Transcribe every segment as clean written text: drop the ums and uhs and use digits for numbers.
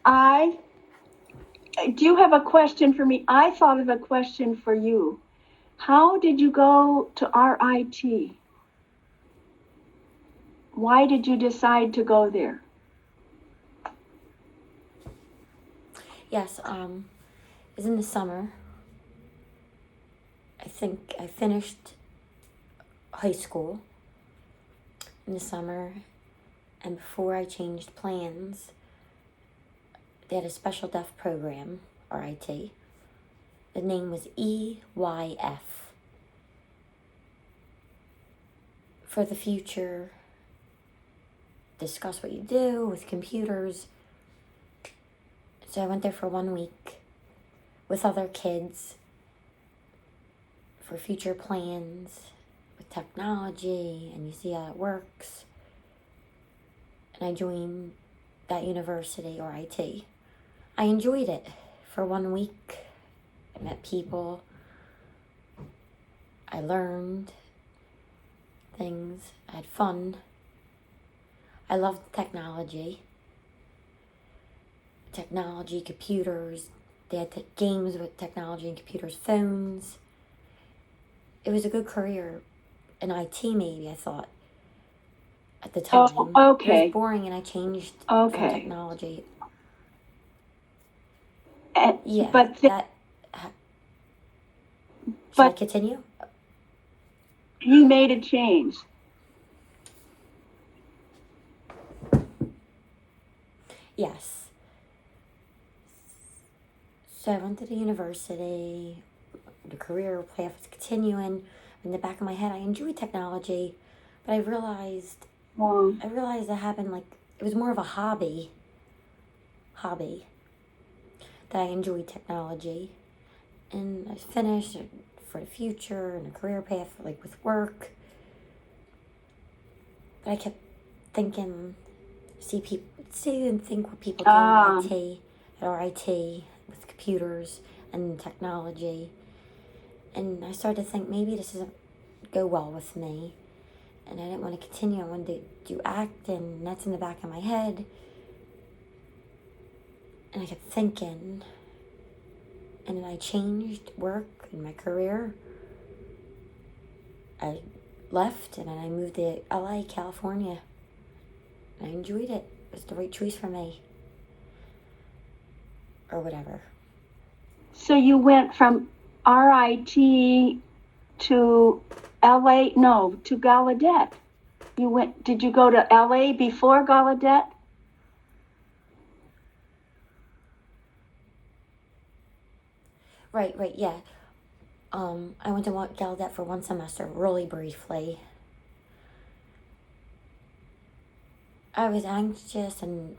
I do you have a question for me? I thought of a question for you. How did you go to RIT? Why did you decide to go there? Yes, it was in the summer. I think I finished high school in the summer, and before I changed plans, they had a special deaf program, RIT. The name was EYF. For the future, discuss what you do with computers. So I went there for 1 week with other kids for future plans with technology, and you see how it works. And I joined that university, RIT. I enjoyed it for 1 week. I met people. I learned things. I had fun. I loved technology. Technology, computers. They had games with technology and computers, phones. It was a good career in IT, maybe, I thought, at the time. Oh, okay. It was boring, and I changed from technology. Yeah, but that... Should I continue? You made a change. Yes. So I went to the university. The career path was continuing. In the back of my head, I enjoyed technology, but I realized it happened like it was more of a hobby that I enjoyed technology, and I finished for the future and a career path like with work. But I kept thinking, see and think what people do at RIT with computers and technology. And I started to think maybe this doesn't go well with me. And I didn't want to continue. I wanted to do acting, and that's in the back of my head. And I kept thinking. And then I changed work and my career. I left, and then I moved to LA, California. I enjoyed it. It was the right choice for me. Or whatever. So you went from RIT to LA, no, to Gallaudet. Did you go to LA before Gallaudet? Right, yeah. I went to Gallaudet for 1 semester, really briefly. I was anxious, and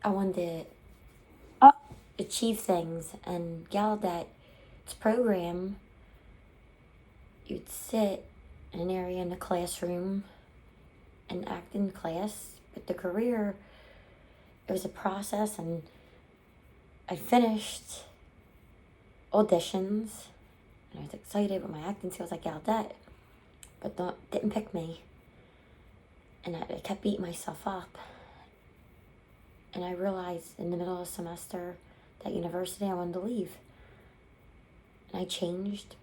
I wanted to achieve things, and Gallaudet's program, you'd sit in an area in the classroom and act in class. But the career, it was a process, and I finished auditions, and I was excited with my acting skills at Gallaudet, but didn't pick me. And I kept beating myself up. And I realized in the middle of the semester, that university, I wanted to leave. And I changed.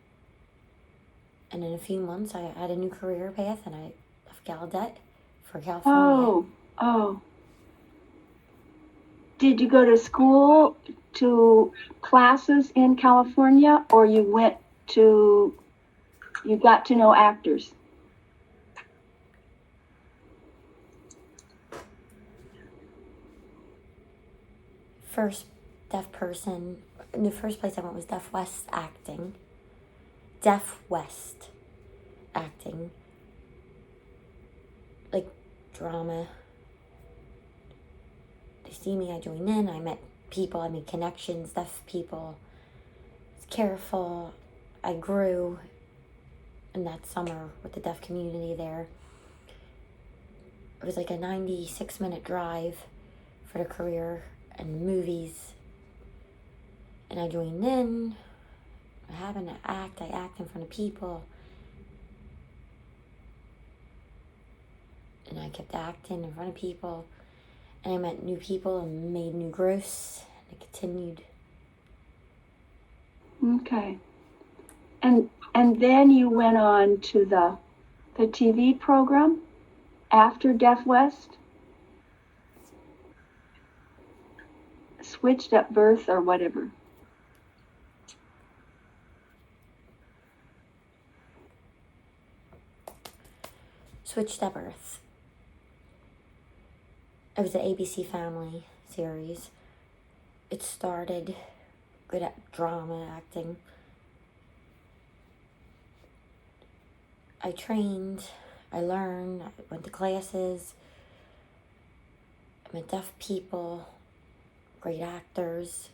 And in a few months, I had a new career path, and I left Gallaudet for California. Oh. Did you go to school, to classes in California, or you got to know actors? First deaf person, the first place I went was Deaf West Acting. Deaf West Acting. Like drama. They see me, I joined in, I met people, I made connections, deaf people. I was careful. I grew in that summer with the deaf community there. It was like a 96-minute drive for the career and movies. And I joined in. I happened to act. I act in front of people. And I kept acting in front of people. And I met new people and made new growths. And it continued. Okay. And then you went on to the TV program after Deaf West? Switched at birth or whatever. Switched at birth. It was an ABC Family series. It started good at drama, acting. I trained, I learned, I went to classes. I met deaf people, great actors.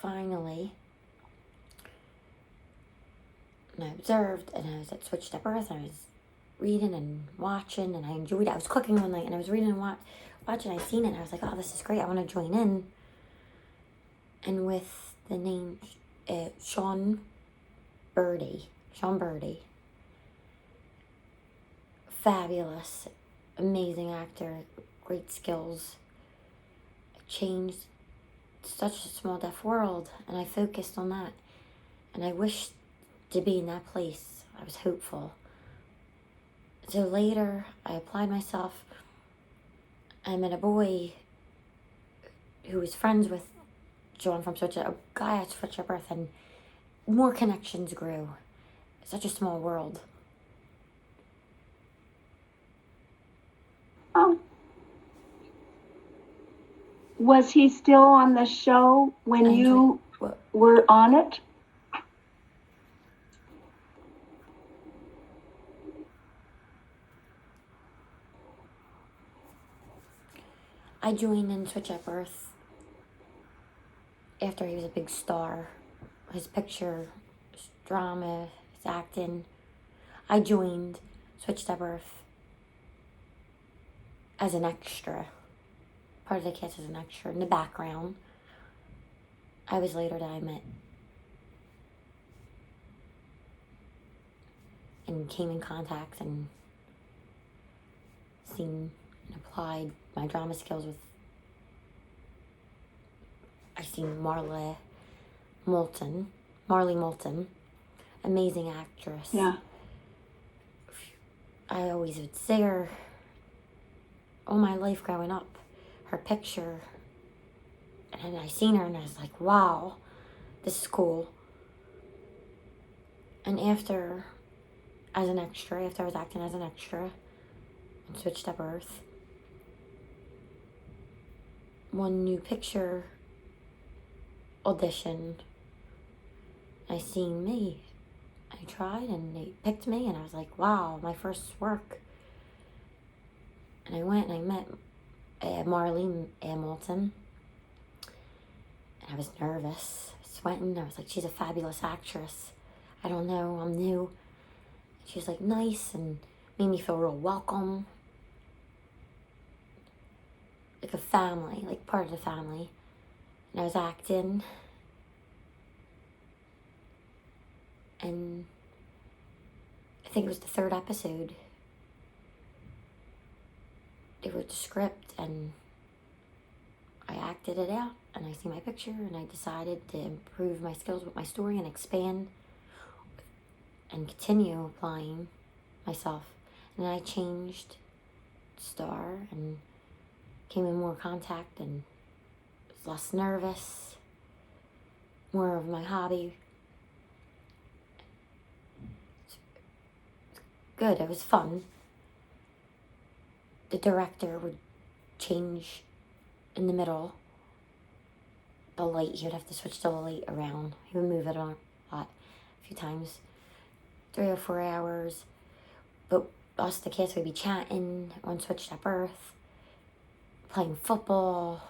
Finally, and I observed, and I was at Switched at Birth, and I was reading and watching, and I enjoyed it. I was cooking one night, and I was reading and watching. I seen it, and I was like, oh, this is great. I want to join in. And with the name Sean Birdie, fabulous, amazing actor, great skills. I changed such a small deaf world, and I focused on that. And I wished to be in that place. I was hopeful. So later, I applied myself. I met a boy who was friends with John from a guy at Switched at Birth, and more connections grew. Such a small world. Oh. Was he still on the show when you were on it? I joined in Switched at Birth after he was a big star. His picture, his drama, his acting. I joined Switched at Birth as an extra. Part of the cast as an extra in the background. I was later that I met and came in contact and seen and applied my drama skills with. I seen Marley Moulton, amazing actress. Yeah. I always would see her all my life growing up, her picture, and I seen her and I was like, wow, this is cool. And after I was acting as an extra and Switched at Birth, one new picture audition, I seen me. I tried and they picked me and I was like, wow, my first work. And I went and I met Marley Moulton. And I was nervous, sweating. I was like, she's a fabulous actress. I don't know, I'm new. She was like nice and made me feel real welcome. Like a family, like part of the family. And I was acting. And I think it was the third episode. They wrote the script and I acted it out. And I see my picture and I decided to improve my skills with my story and expand and continue applying myself. And then I changed star and came in more contact and was less nervous, more of my hobby. It's good, it was fun. The director would change in the middle. The light, he would have to switch the light around. He would move it on a lot, a few times. 3 or 4 hours. But us, the kids, would be chatting on Switched at Birth, playing football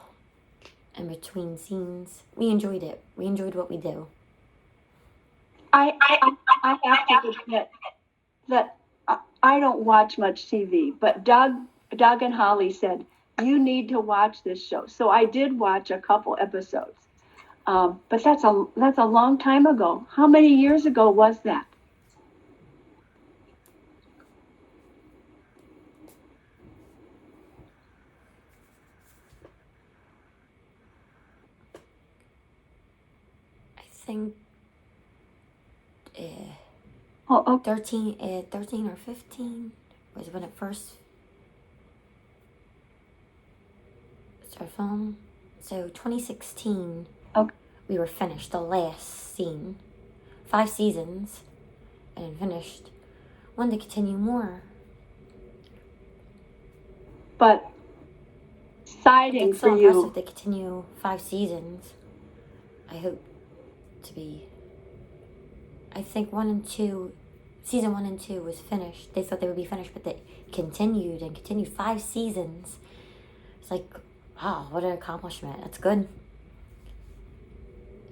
in between scenes. We enjoyed it. We enjoyed what we do. I have to admit that I don't watch much TV, but Doug and Holly said, you need to watch this show. So I did watch a couple episodes. But that's a long time ago. How many years ago was that? think Oh, oh, 13 or 15 was when it first started film. So 2016, okay. we were finished the last scene. 5 seasons, and finished. Wanted to continue more. But exciting That's for still impressive you. to continue 5 seasons. I hope to be. I think season 1 and 2 was finished. They thought they would be finished, but they continued and continued 5 seasons. It's like, wow, what an accomplishment. That's good.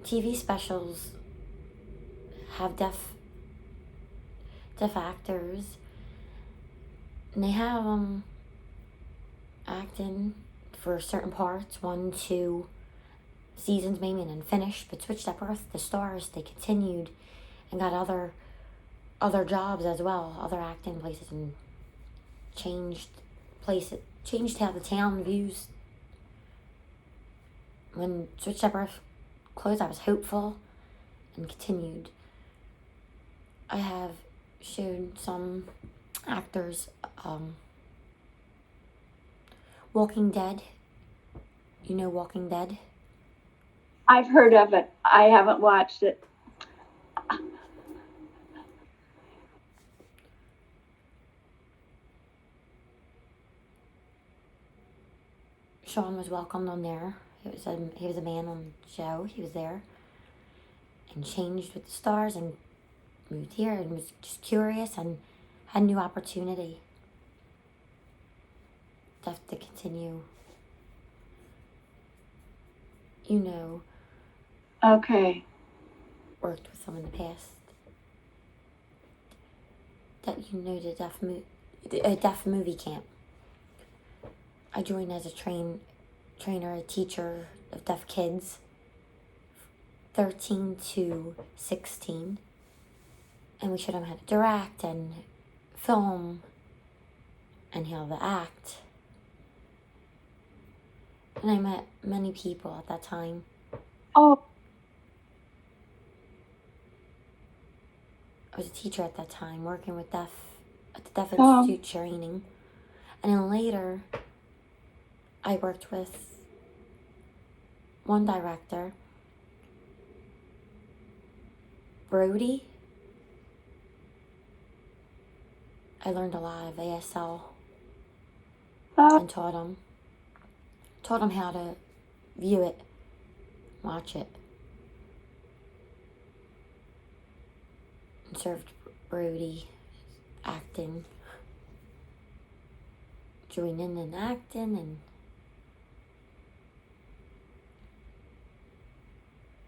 TV specials have deaf actors, and they have acting for certain parts, 1, 2 seasons maybe, and then finished. But Switched at Birth, the stars, they continued and got other jobs as well, other acting places, and changed how the town views. When Switched at Birth closed, I was hopeful and continued. I have shown some actors Walking Dead. You know Walking Dead? I've heard of it. I haven't watched it. Sean was welcomed on there. He was a man on the show. He was there and changed with the stars and moved here and was just curious and had new opportunity. Have to continue. Okay. Worked with some in the past. That the deaf movie camp. I joined as a trainer, a teacher of deaf kids, 13 to 16. And we showed them how to direct and film and how to act. And I met many people at that time. Oh, I was a teacher at that time, working with at the Deaf oh, Institute training. And then later, I worked with one director, Brody. I learned a lot of ASL oh, and taught him how to view it, watch it, and served Brody acting, joining and acting, and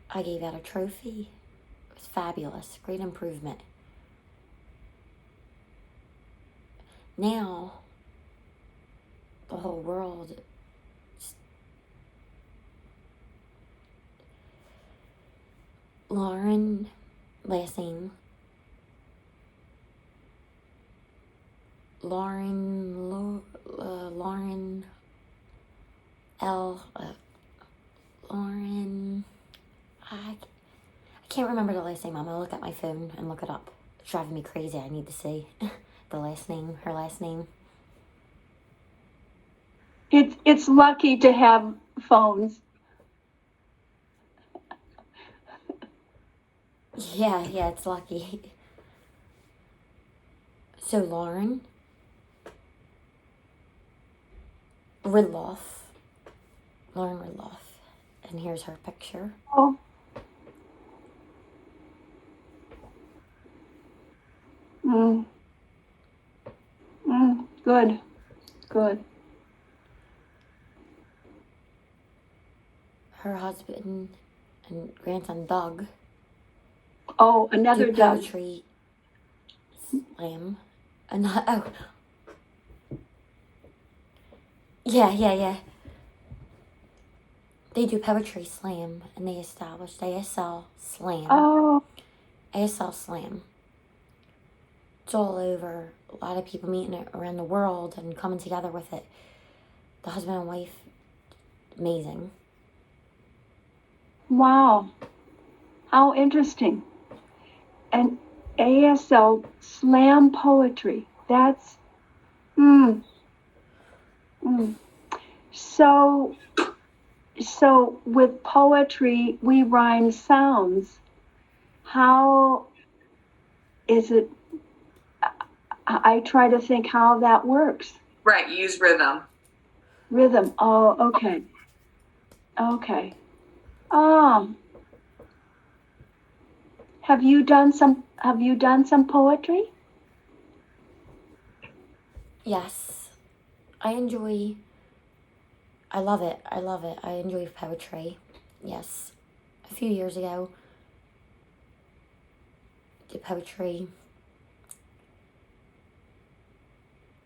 I gave out a trophy. It was fabulous, great improvement. Now, the whole world Lauren, last name, Lauren Lauren, I can't remember the last name. I'm gonna look at my phone and look it up. It's driving me crazy. I need to see her last name. it's lucky to have phones. Yeah, it's lucky. So Lauren Ridloff, and here's her picture. Oh, mm, good, good. Her husband and grandson Doug Oh, do another Doug. poetry slam. Oh, yeah. They do poetry slam, and they established ASL Slam. Oh, ASL Slam. It's all over. A lot of people meeting around the world and coming together with it. The husband and wife, amazing. wow. How interesting. And ASL slam poetry. That's, mm, mm. So with poetry, we rhyme sounds. How is it? I try to think how that works. Right, you use rhythm. Rhythm. Oh, okay. Okay. Um, have you done some poetry? Yes. I love it. I love it. I enjoy poetry. Yes. A few years ago, I did poetry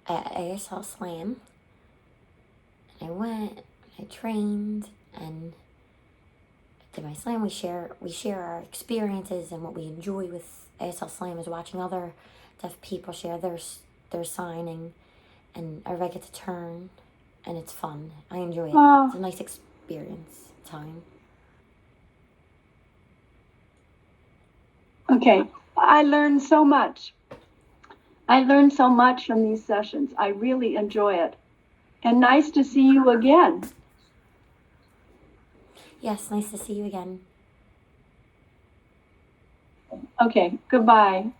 at ASL Slam. And I went, I trained, and I did my slam. We share our experiences, and what we enjoy with ASL Slam is watching other deaf people share their signing, and everybody gets a turn, and it's fun. I enjoy it. Oh. It's a nice experience time. Okay. I learned so much. I learned so much from these sessions. I really enjoy it. And nice to see you again. Yes, nice to see you again. Okay, goodbye.